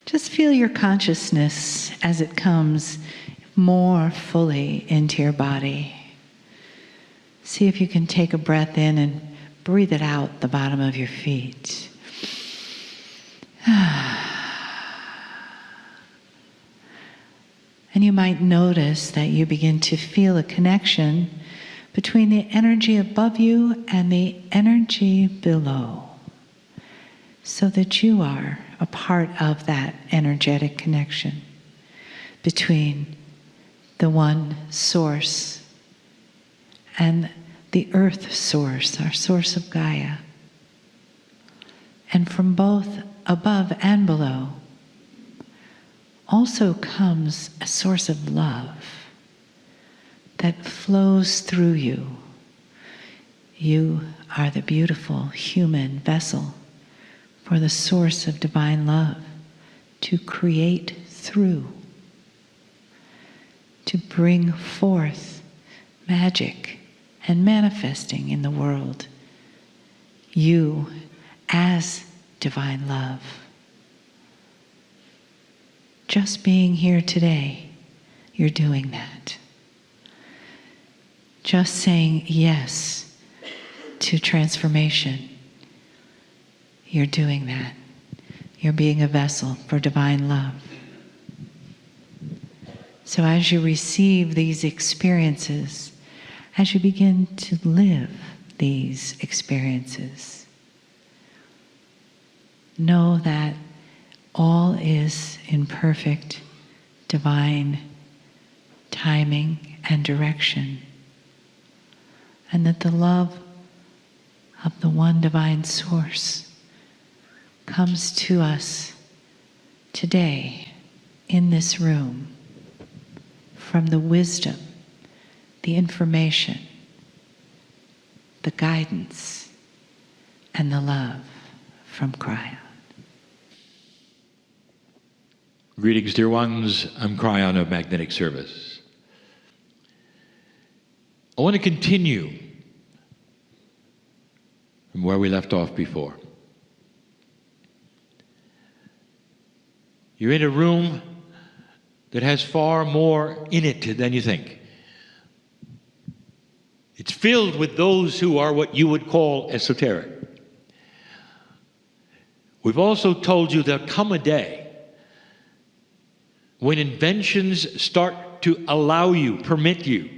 Just feel your consciousness as it comes more fully into your body. See if you can take a breath in and breathe it out the bottom of your feet. And you might notice that you begin to feel a connection between the energy above you and the energy below, so that you are a part of that energetic connection between the one source and the earth source, our source of Gaia. And from both above and below also comes a source of love that flows through you. You are the beautiful human vessel for the source of divine love to create through, to bring forth magic and manifesting in the world. You as divine love. Just being here today, you're doing that. Just saying yes to transformation, you're doing that. You're being a vessel for divine love. So as you receive these experiences, as you begin to live these experiences, know that all is in perfect divine timing and direction, and that the love of the one divine source comes to us today in this room from the wisdom, the information, the guidance, and the love from Kryon. Greetings, dear ones. I'm Kryon of Magnetic Service. I want to continue from where we left off before. You're in a room that has far more in it than you think. It's filled with those who are what you would call esoteric. We've also told you there'll come a day when inventions start to allow you, permit you,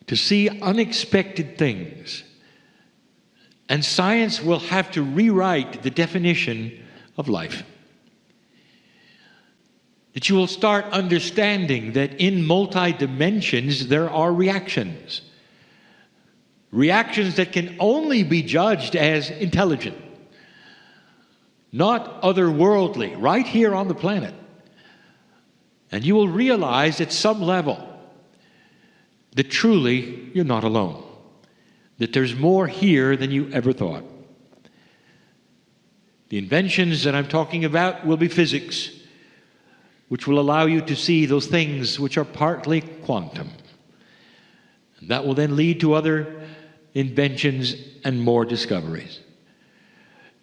to see unexpected things. And science will have to rewrite the definition of life. That you will start understanding that in multi-dimensions there are reactions. Reactions that can only be judged as intelligent, not otherworldly, right here on the planet. And you will realize at some level that truly you're not alone, that there's more here than you ever thought. The inventions that I'm talking about will be physics, which will allow you to see those things which are partly quantum. And that will then lead to other inventions and more discoveries.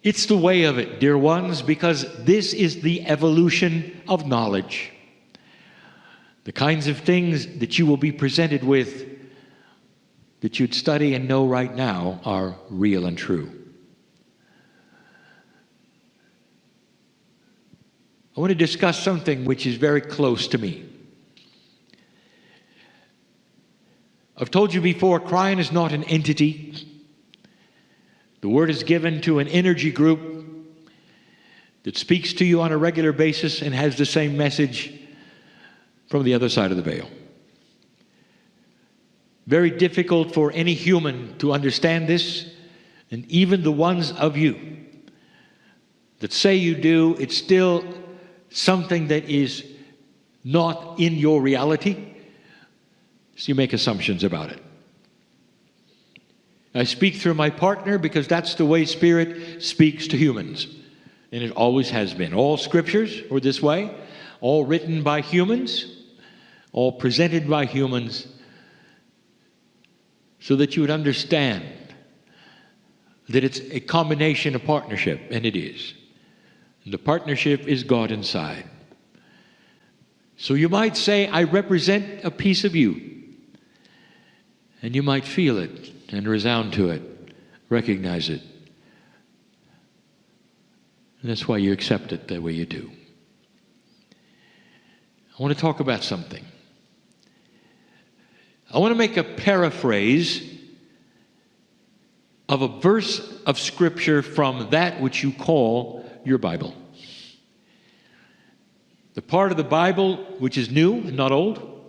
It's the way of it, dear ones, because this is the evolution of knowledge. The kinds of things that you will be presented with that you'd study and know right now are real and true. I want to discuss something which is very close to me. I've told you before, Kryon is not an entity. The word is given to an energy group that speaks to you on a regular basis and has the same message from the other side of the veil. Very difficult for any human to understand this, and even the ones of you that say you do, it's still something that is not in your reality, so you make assumptions about it. I speak through my partner because that's the way Spirit speaks to humans, and it always has been. All scriptures were this way, all written by humans, all presented by humans, so that you would understand that it's a combination of partnership, and it is. And the partnership is God inside. So you might say, I represent a piece of you. And you might feel it and resound to it, recognize it. And that's why you accept it the way you do. I want to talk about something. I want to make a paraphrase of a verse of Scripture from that which you call your Bible. The part of the Bible which is new and not old,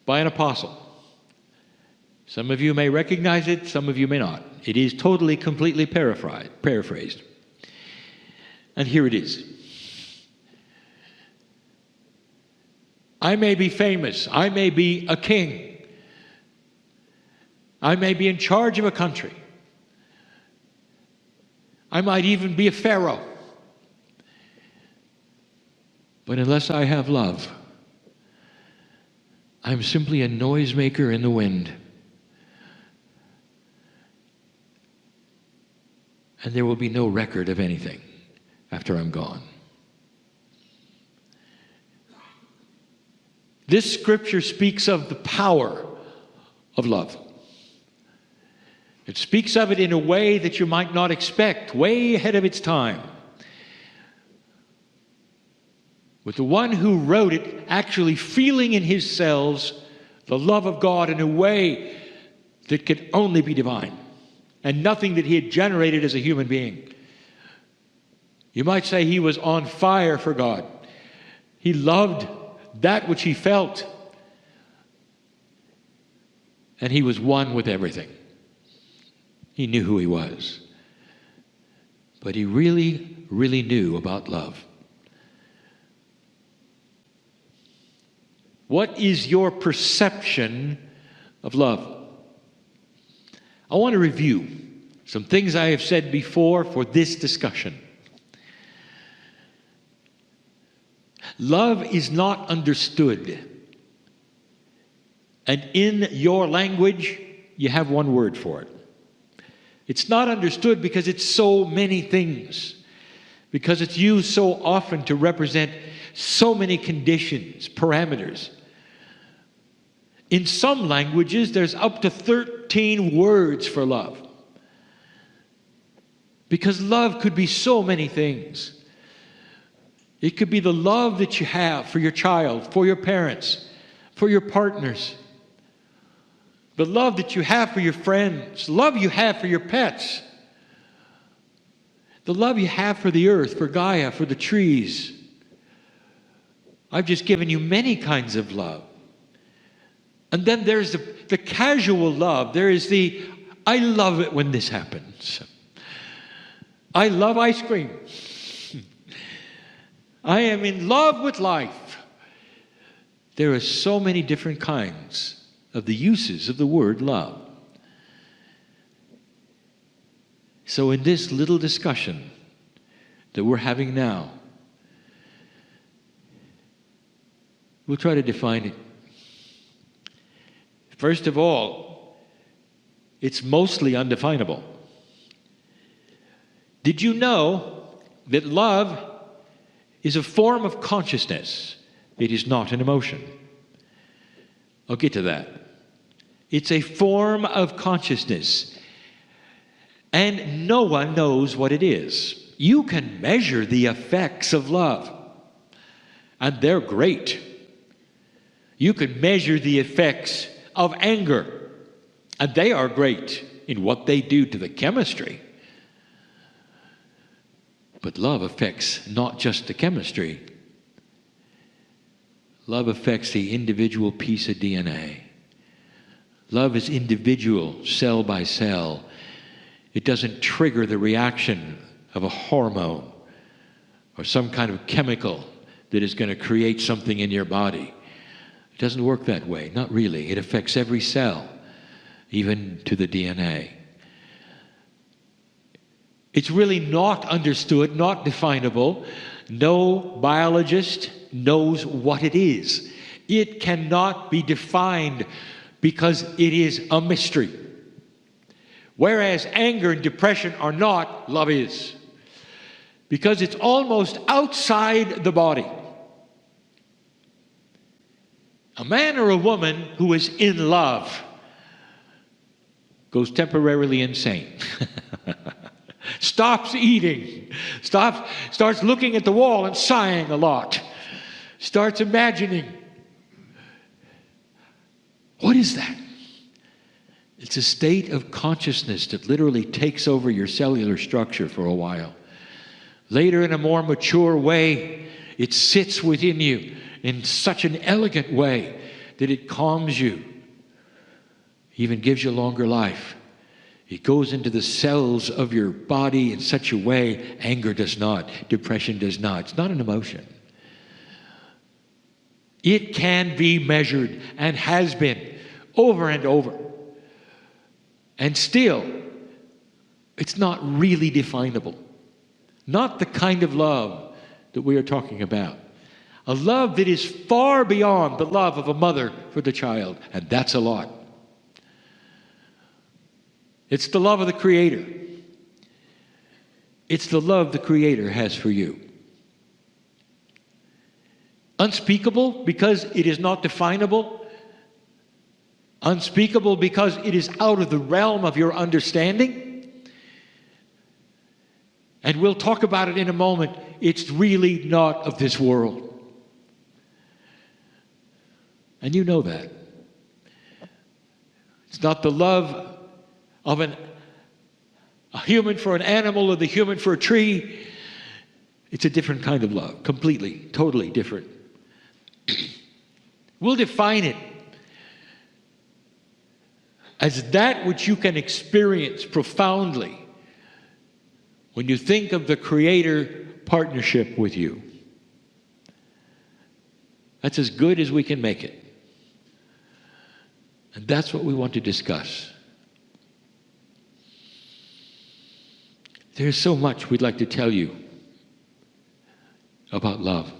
by an apostle. Some of you may recognize it, some of you may not. It is totally, completely paraphrased. And here it is. I may be famous. I may be a king. I may be in charge of a country. I might even be a pharaoh. But unless I have love, I'm simply a noisemaker in the wind. And there will be no record of anything after I'm gone. This scripture speaks of the power of love. It speaks of it in a way that you might not expect, way ahead of its time. With the one who wrote it actually feeling in his cells the love of God in a way that could only be divine, and nothing that he had generated as a human being. You might say he was on fire for God. He loved that which he felt, and he was one with everything. He knew who he was, but he really, really knew about love. What is your perception of love? I want to review some things I have said before for this discussion. Love is not understood. And in your language, you have one word for it. It's not understood because it's so many things, because it's used so often to represent so many conditions, parameters. In some languages, there's up to 13 words for love. Because love could be so many things. It could be the love that you have for your child, for your parents, for your partners. The love that you have for your friends, love you have for your pets. The love you have for the earth, for Gaia, for the trees. I've just given you many kinds of love. And then there's the casual love. There is the, I love it when this happens. I love ice cream. I am in love with life. There are so many different kinds of the uses of the word love. So in this little discussion that we're having now, we'll try to define it. First of all, it's mostly undefinable. Did you know that love is a form of consciousness? It is not an emotion. I'll get to that. It's a form of consciousness. And no one knows what it is. You can measure the effects of love, and they're great. You can measure the effects of anger, and they are great in what they do to the chemistry. But love affects not just the chemistry. Love affects the individual piece of DNA. Love is individual, cell by cell. It doesn't trigger the reaction of a hormone or some kind of chemical that is going to create something in your body. It doesn't work that way, not really. It affects every cell, even to the DNA. It's really not understood, not definable. No biologist knows what it is. It cannot be defined because it is a mystery. Whereas anger and depression are not, love is. because it's almost outside the body. A man or a woman who is in love goes temporarily insane. Stops eating, starts looking at the wall and sighing a lot, starts imagining. What is that? It's a state of consciousness that literally takes over your cellular structure for a while. Later, in a more mature way, it sits within you in such an elegant way that it calms you, even gives you longer life. It goes into the cells of your body in such a way anger does not, depression does not. It's not an emotion. It can be measured and has been over and over. And still, it's not really definable. Not the kind of love that we are talking about. A love that is far beyond the love of a mother for the child, and that's a lot. It's the love of the Creator. It's the love the Creator has for you. Unspeakable because it is not definable. Unspeakable because it is out of the realm of your understanding. And we'll talk about it in a moment. It's really not of this world. And you know that. It's not the love of a human for an animal or the human for a tree. It's a different kind of love, completely, totally different. We'll define it as that which you can experience profoundly when you think of the Creator partnership with you. That's as good as we can make it. And that's what we want to discuss. There's so much we'd like to tell you about love.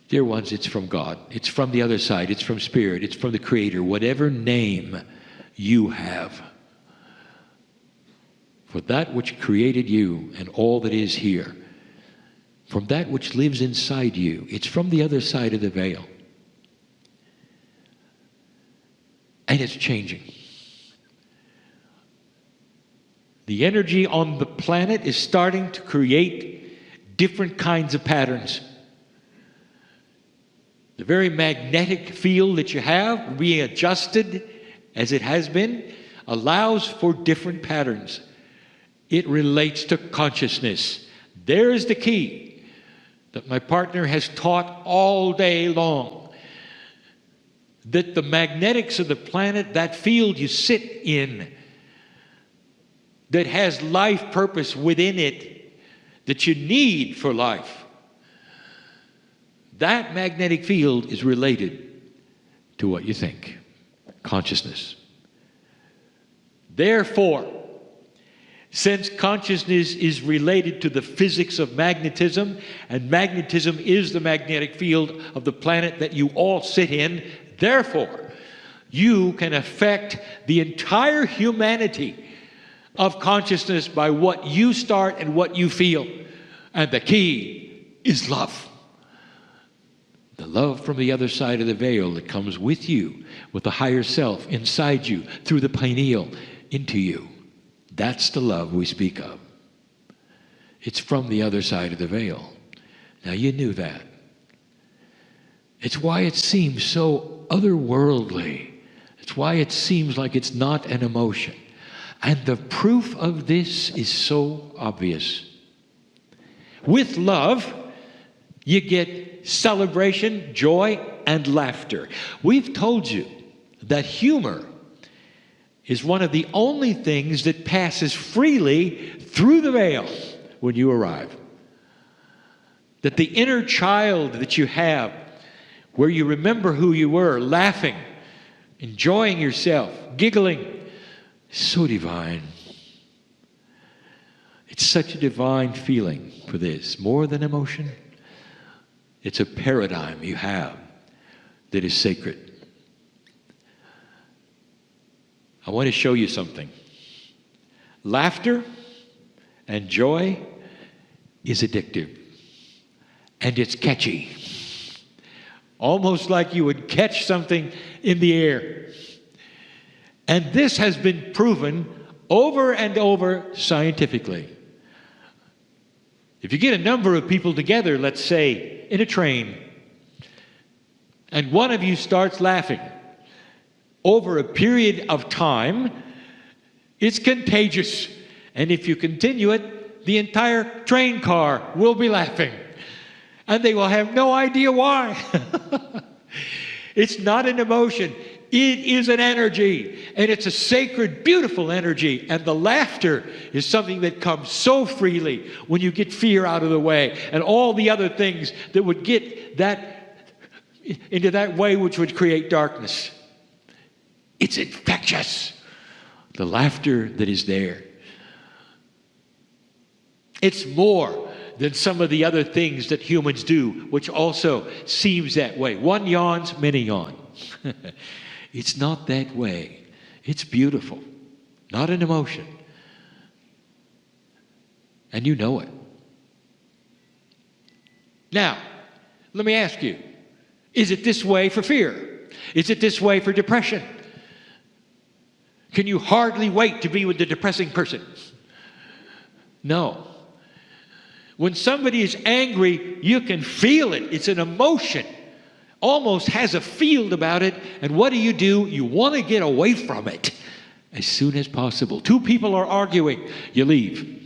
Dear ones, it's from God. It's from the other side. It's from Spirit. It's from the Creator. Whatever name you have for that which created you and all that is here, from that which lives inside you, it's from the other side of the veil. And it's changing. The energy on the planet is starting to create different kinds of patterns. The very magnetic field that you have, being adjusted as it has been, allows for different patterns. It relates to consciousness. There's the key that my partner has taught all day long. That the magnetics of the planet, that field you sit in, that has life purpose within it, that you need for life, that magnetic field is related to what you think, consciousness. Therefore, since consciousness is related to the physics of magnetism, and magnetism is the magnetic field of the planet that you all sit in, therefore, you can affect the entire humanity of consciousness by what you start and what you feel. And the key is love. The love from the other side of the veil that comes with you, with the higher self inside you, through the pineal, into you. That's the love we speak of. It's from the other side of the veil. Now you knew that. It's why it seems so otherworldly. It's why it seems like it's not an emotion. And the proof of this is so obvious. With love, you get celebration, joy, and laughter. We've told you that humor is one of the only things that passes freely through the veil when you arrive. That the inner child that you have, where you remember who you were, laughing, enjoying yourself, giggling, is so divine. It's such a divine feeling for this, more than emotion. It's a paradigm you have that is sacred. I want to show you something. Laughter And joy is addictive. And it's catchy. Almost like you would catch something in the air. And this has been proven over and over scientifically. If you get a number of people together, let's say in a train, and one of you starts laughing, over a period of time, it's contagious. And if you continue it, the entire train car will be laughing. And they will have no idea why. It's not an emotion. It is an energy. And it's a sacred, beautiful energy. And the laughter is something that comes so freely when you get fear out of the way and all the other things that would get that into that way which would create darkness. It's infectious. The laughter that is there. It's more than some of the other things that humans do, which also seems that way. One yawns, many yawn. It's not that way. It's beautiful, not an emotion. And you know it. Now, let me ask you, is it this way for fear? Is it this way for depression? Can you hardly wait to be with the depressing person? No. When somebody is angry, you can feel it. It's an emotion. Almost has a field about it. And what do? You want to get away from it as soon as possible. Two people are arguing. You leave.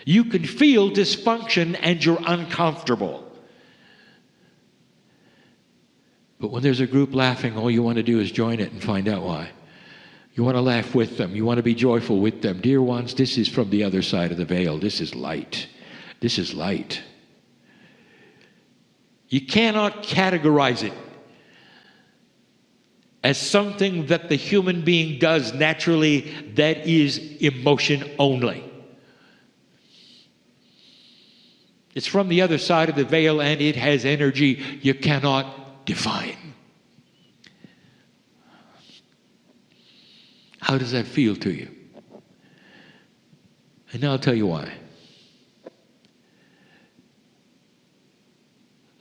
You can feel dysfunction and you're uncomfortable. But when there's a group laughing, all you want to do is join it and find out why. You want to laugh with them. You want to be joyful with them. Dear ones, this is from the other side of the veil. This is light. This is light. You cannot categorize it as something that the human being does naturally that is emotion only. It's from the other side of the veil and it has energy you cannot define. How does that feel to you? And now I'll tell you why.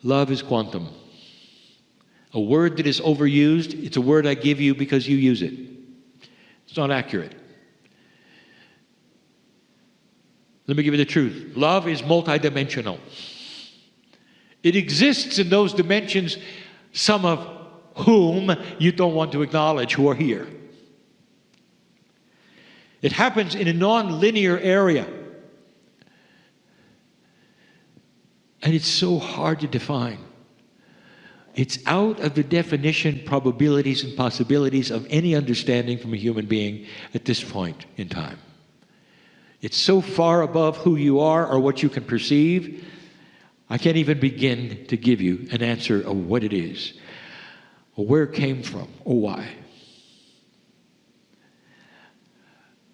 Love is quantum. A word that is overused, it's a word I give you because you use it. It's not accurate. Let me give you the truth. Love is multidimensional. It exists in those dimensions, some of whom you don't want to acknowledge who are here. It happens in a non-linear area. And it's so hard to define. It's out of the definition, probabilities, and possibilities of any understanding from a human being at this point in time. It's so far above who you are or what you can perceive, I can't even begin to give you an answer of what it is, or where it came from, or why.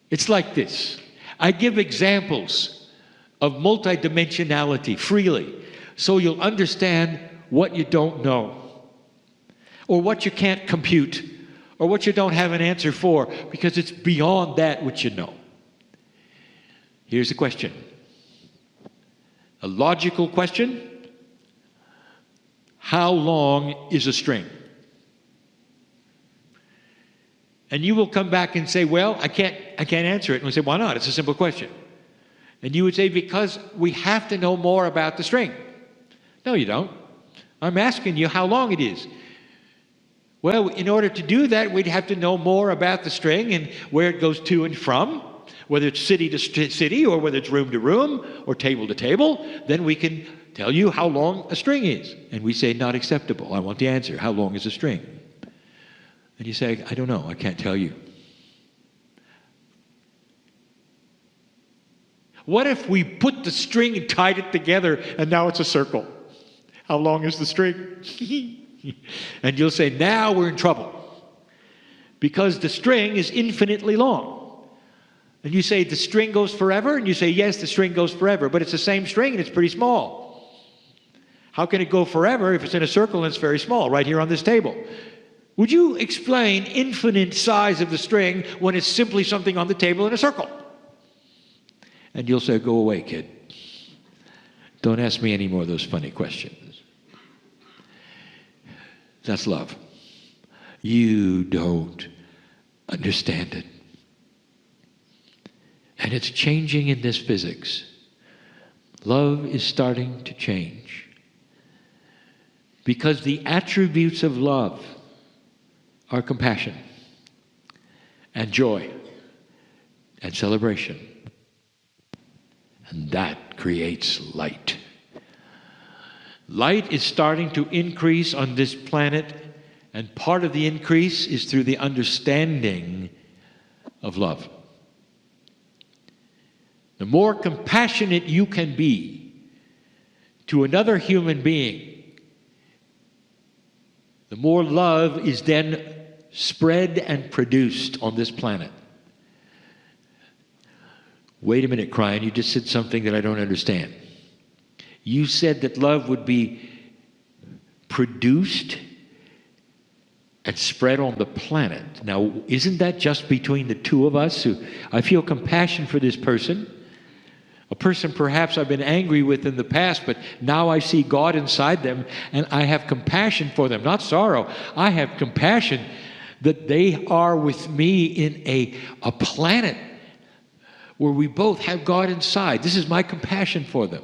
It's like this. I give examples of multidimensionality freely so you'll understand what you don't know or what you can't compute or what you don't have an answer for because it's beyond that which you know. Here's the question. A logical question. How long is a string? And you will come back and say, well, I can't answer it. And we say, why not? It's a simple question. And you would say, because we have to know more about the string. No, you don't. I'm asking you how long it is. Well, in order to do that, we'd have to know more about the string and where it goes to and from, whether it's city to city or whether it's room to room or table to table. Then we can tell you how long a string is. And we say, not acceptable. I want the answer. How long is a string? And you say, I don't know, I can't tell you. What if we put the string and tied it together and now it's a circle? How long is the string? And you'll say, now we're in trouble. Because the string is infinitely long. And you say, the string goes forever? And you say, yes, the string goes forever. But it's the same string and it's pretty small. How can it go forever if it's in a circle and it's very small, right here on this table? Would you explain infinite size of the string when it's simply something on the table in a circle? And you'll say, go away, kid. Don't ask me any more of those funny questions. That's love. You don't understand it. And it's changing in this physics. Love is starting to change. Because the attributes of love are compassion and joy and celebration. And that creates light. Light is starting to increase on this planet, and part of the increase is through the understanding of love. The more compassionate you can be to another human being, the more love is then spread and produced on this planet. Wait a minute, Cryan, you just said something that I don't understand. You said that love would be produced and spread on the planet. Now, isn't that just between the two of us? I feel compassion for this person. A person perhaps I've been angry with in the past, but now I see God inside them, and I have compassion for them. Not sorrow. I have compassion that they are with me in a planet where we both have God inside. This is my compassion for them.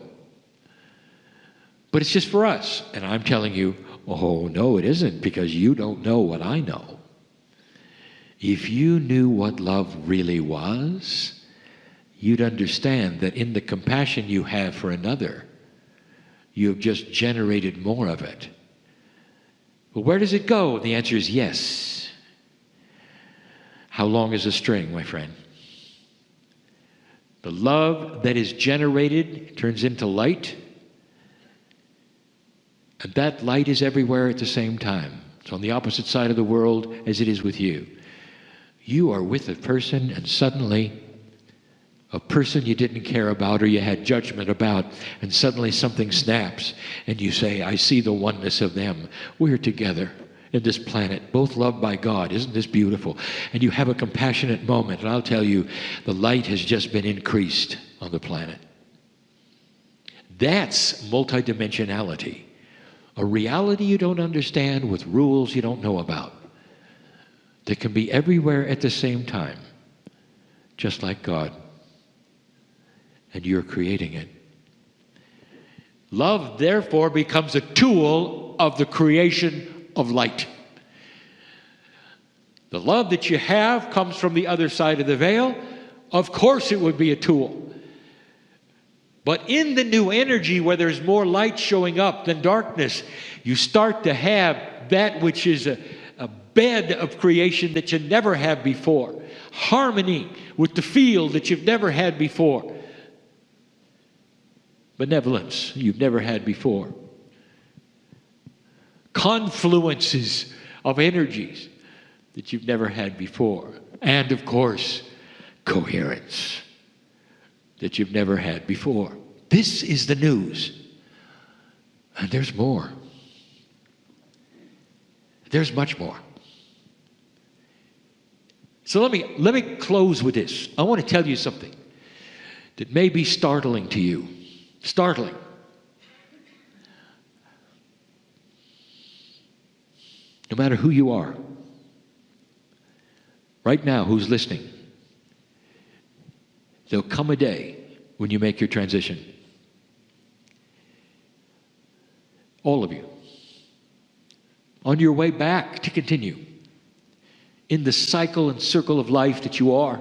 But it's just for us. And I'm telling you, oh, no, it isn't, because you don't know what I know. If you knew what love really was, you'd understand that in the compassion you have for another, you have just generated more of it. Well, where does it go? The answer is yes. How long is a string, my friend? The love that is generated turns into light, and that light is everywhere at the same time. It's on the opposite side of the world as it is with you. You are with a person, and suddenly a person you didn't care about or you had judgment about, and suddenly something snaps, and you say, I see the oneness of them. We're together in this planet, both loved by God. Isn't this beautiful? And you have a compassionate moment, and I'll tell you, the light has just been increased on the planet. That's multidimensionality. A reality you don't understand with rules you don't know about, that can be everywhere at the same time, just like God. And you're creating it. Love, therefore, becomes a tool of the creation of light. The love that you have comes from the other side of the veil. Of course it would be a tool. But in the new energy, where there's more light showing up than darkness, you start to have that which is a bed of creation that you never had before. Harmony with the field that you've never had before. Benevolence you've never had before. Confluences of energies that you've never had before. And of course, coherence that you've never had before. This is the news. And there's more. There's much more. So let me close with this. I want to tell you something that may be startling to you. Startling. No matter who you are, right now, who's listening, there'll come a day when you make your transition. All of you. On your way back to continue in the cycle and circle of life that you are,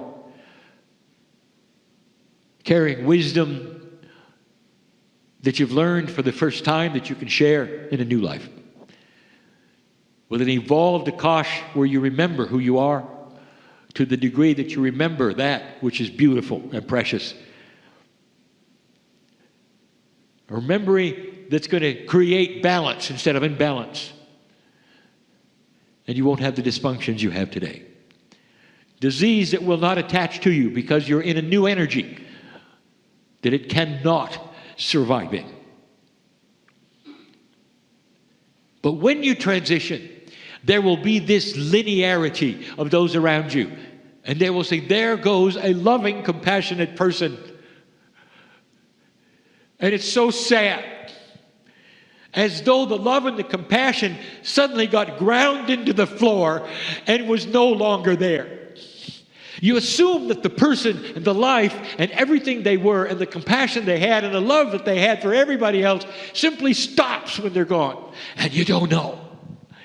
carrying wisdom that you've learned for the first time that you can share in a new life. With an evolved Akash where you remember who you are to the degree that you remember that which is beautiful and precious. A memory that's going to create balance instead of imbalance. And you won't have the dysfunctions you have today. Disease that will not attach to you because you're in a new energy that it cannot survive in. But when you transition, there will be this linearity of those around you. And they will say, there goes a loving, compassionate person And it's so sad. As though the love and the compassion suddenly got ground into the floor and was no longer there. You assume that the person and the life and everything they were and the compassion they had and the love that they had for everybody else simply stops when they're gone. And you don't know.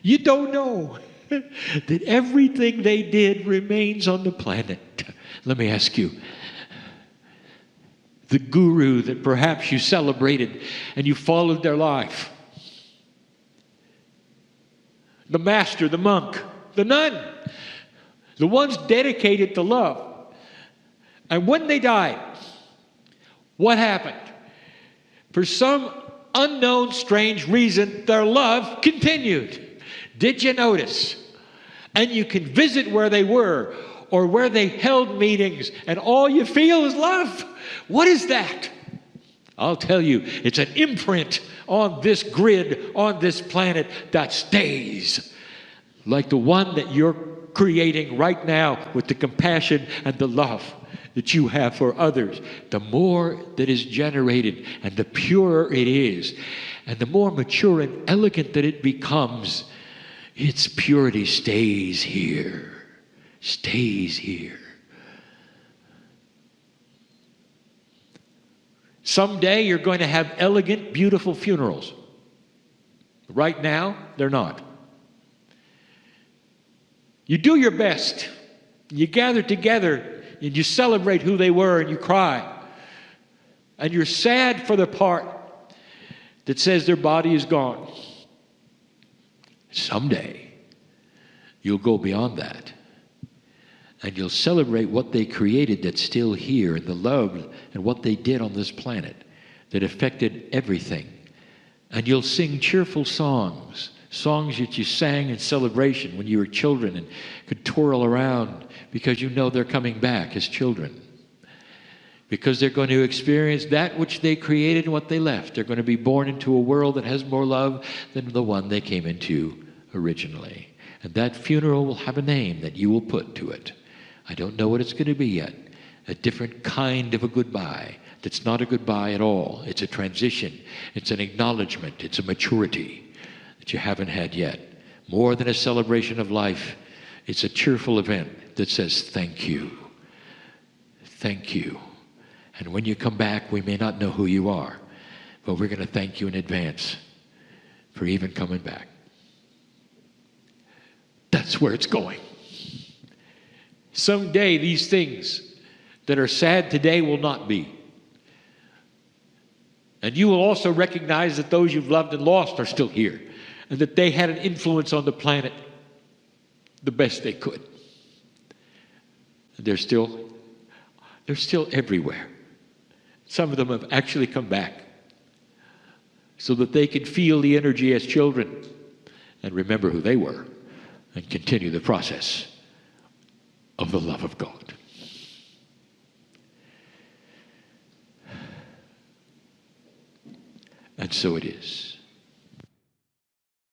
You don't know that everything they did remains on the planet. Let me ask you, the guru that perhaps you celebrated and you followed their life, the master, the monk, the nun, the ones dedicated to love. And when they died, what happened? For some unknown, strange reason, their love continued. Did you notice? And you can visit where they were or where they held meetings, and all you feel is love. What is that? I'll tell you, it's an imprint on this grid, on this planet, that stays. Like the one that you're creating right now with the compassion and the love that you have for others. The more that is generated and the purer it is, and the more mature and elegant that it becomes, its purity stays here. Stays here. Someday you're going to have elegant, beautiful funerals. Right now, they're not. You do your best. You gather together and you celebrate who they were and you cry. And you're sad for the part that says their body is gone. Someday, you'll go beyond that. And you'll celebrate what they created that's still here, and the love and what they did on this planet that affected everything. And you'll sing cheerful songs, songs that you sang in celebration when you were children and could twirl around because you know they're coming back as children. Because they're going to experience that which they created and what they left. They're going to be born into a world that has more love than the one they came into originally. And that funeral will have a name that you will put to it. I don't know what it's going to be yet. A different kind of a goodbye. That's not a goodbye at all. It's a transition. It's an acknowledgement. It's a maturity that you haven't had yet. More than a celebration of life, it's a cheerful event that says thank you. Thank you. And when you come back, we may not know who you are, but we're going to thank you in advance for even coming back. That's where it's going. Someday these things that are sad today will not be. And you will also recognize that those you've loved and lost are still here, and that they had an influence on the planet the best they could. And they're still everywhere. Some of them have actually come back so that they can feel the energy as children and remember who they were and continue the process of the love of God. And so it is.